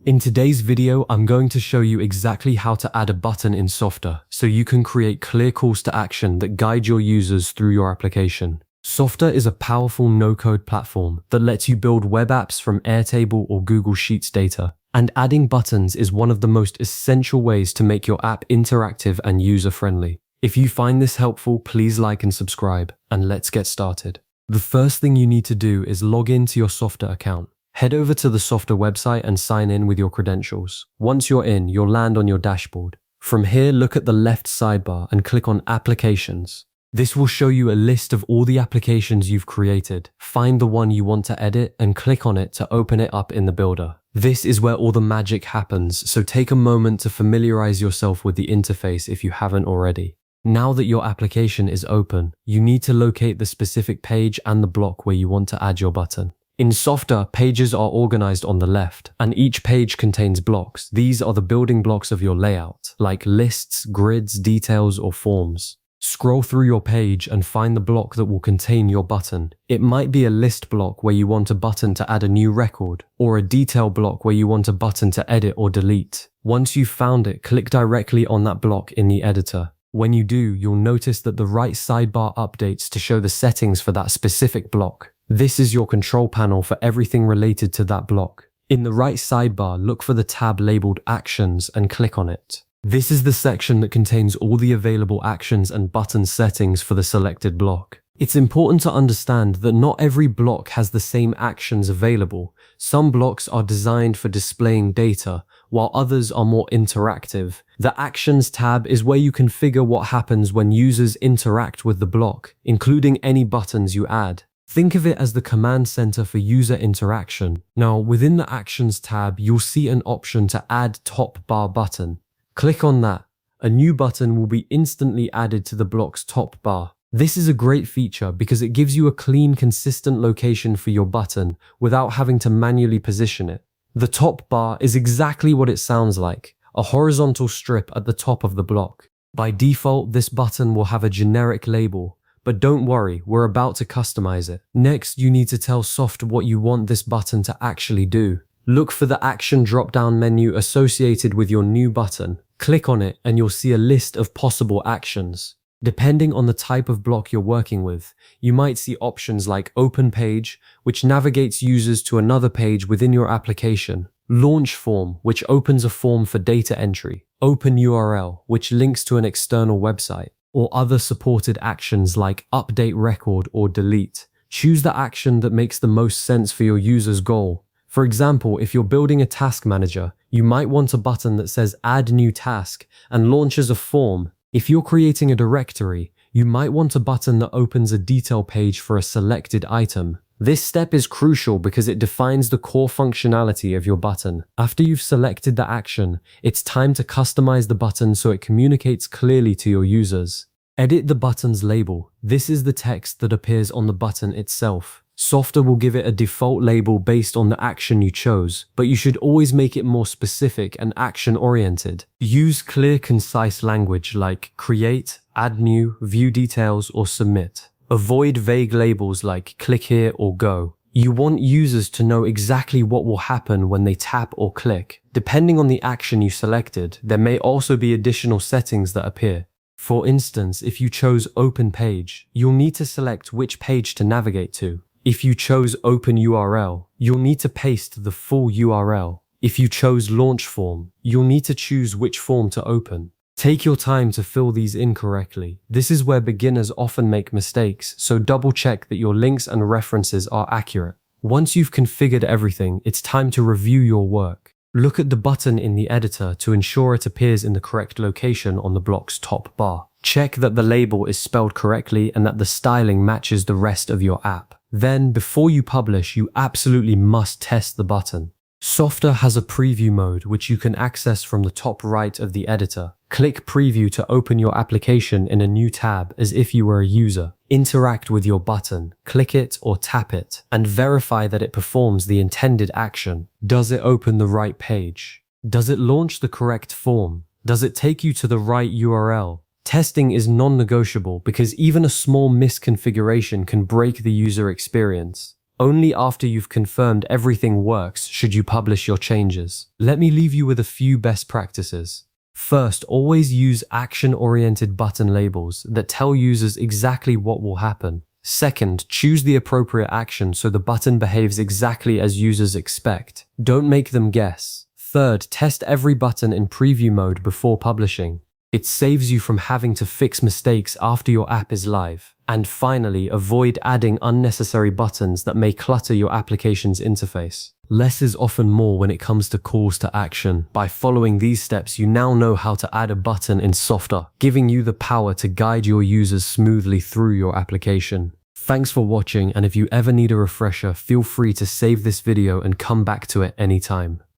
In today's video, I'm going to show you exactly how to add a button in Softr so you can create clear calls to action that guide your users through your application. Softr is a powerful no-code platform that lets you build web apps from Airtable or Google Sheets data. And adding buttons is one of the most essential ways to make your app interactive and user-friendly. If you find this helpful, please like and subscribe, and let's get started. The first thing you need to do is log into your Softr account. Head over to the Softr website and sign in with your credentials. Once you're in, you'll land on your dashboard. From here, look at the left sidebar and click on Applications. This will show you a list of all the applications you've created. Find the one you want to edit and click on it to open it up in the builder. This is where all the magic happens, so take a moment to familiarize yourself with the interface if you haven't already. Now that your application is open, you need to locate the specific page and the block where you want to add your button. In Softr, pages are organized on the left, and each page contains blocks. These are the building blocks of your layout, like lists, grids, details, or forms. Scroll through your page and find the block that will contain your button. It might be a list block where you want a button to add a new record, or a detail block where you want a button to edit or delete. Once you've found it, click directly on that block in the editor. When you do, you'll notice that the right sidebar updates to show the settings for that specific block. This is your control panel for everything related to that block. In the right sidebar, look for the tab labeled Actions and click on it. This is the section that contains all the available actions and button settings for the selected block. It's important to understand that not every block has the same actions available. Some blocks are designed for displaying data, while others are more interactive. The Actions tab is where you configure what happens when users interact with the block, including any buttons you add. Think of it as the command center for user interaction. Now, within the Actions tab, you'll see an option to add top bar button. Click on that. A new button will be instantly added to the block's top bar. This is a great feature because it gives you a clean, consistent location for your button without having to manually position it. The top bar is exactly what it sounds like, a horizontal strip at the top of the block. By default, this button will have a generic label. But don't worry, we're about to customize it. Next, you need to tell Softr what you want this button to actually do. Look for the action drop-down menu associated with your new button. Click on it and you'll see a list of possible actions. Depending on the type of block you're working with, you might see options like Open Page, which navigates users to another page within your application. Launch Form, which opens a form for data entry. Open URL, which links to an external website. Or other supported actions like Update Record or Delete. Choose the action that makes the most sense for your user's goal. For example, if you're building a task manager, you might want a button that says Add New Task and launches a form. If you're creating a directory, you might want a button that opens a detail page for a selected item. This step is crucial because it defines the core functionality of your button. After you've selected the action, it's time to customize the button so it communicates clearly to your users. Edit the button's label. This is the text that appears on the button itself. Softr will give it a default label based on the action you chose, but you should always make it more specific and action-oriented. Use clear, concise language like create, add new, view details, or submit. Avoid vague labels like click here or go. You want users to know exactly what will happen when they tap or click. Depending on the action you selected, there may also be additional settings that appear. For instance, if you chose Open Page, you'll need to select which page to navigate to. If you chose Open URL, you'll need to paste the full URL. If you chose Launch Form, you'll need to choose which form to open. Take your time to fill these in correctly. This is where beginners often make mistakes, so double check that your links and references are accurate. Once you've configured everything, it's time to review your work. Look at the button in the editor to ensure it appears in the correct location on the block's top bar. Check that the label is spelled correctly and that the styling matches the rest of your app. Then, before you publish, you absolutely must test the button. Softr has a preview mode which you can access from the top right of the editor. Click Preview to open your application in a new tab as if you were a user. Interact with your button, click it or tap it, and verify that it performs the intended action. Does it open the right page? Does it launch the correct form? Does it take you to the right URL? Testing is non-negotiable because even a small misconfiguration can break the user experience. Only after you've confirmed everything works should you publish your changes. Let me leave you with a few best practices. First, always use action-oriented button labels that tell users exactly what will happen. Second, choose the appropriate action so the button behaves exactly as users expect. Don't make them guess. Third, test every button in preview mode before publishing. It saves you from having to fix mistakes after your app is live. And finally, avoid adding unnecessary buttons that may clutter your application's interface. Less is often more when it comes to calls to action. By following these steps, you now know how to add a button in Softr, giving you the power to guide your users smoothly through your application. Thanks for watching, and if you ever need a refresher, feel free to save this video and come back to it anytime.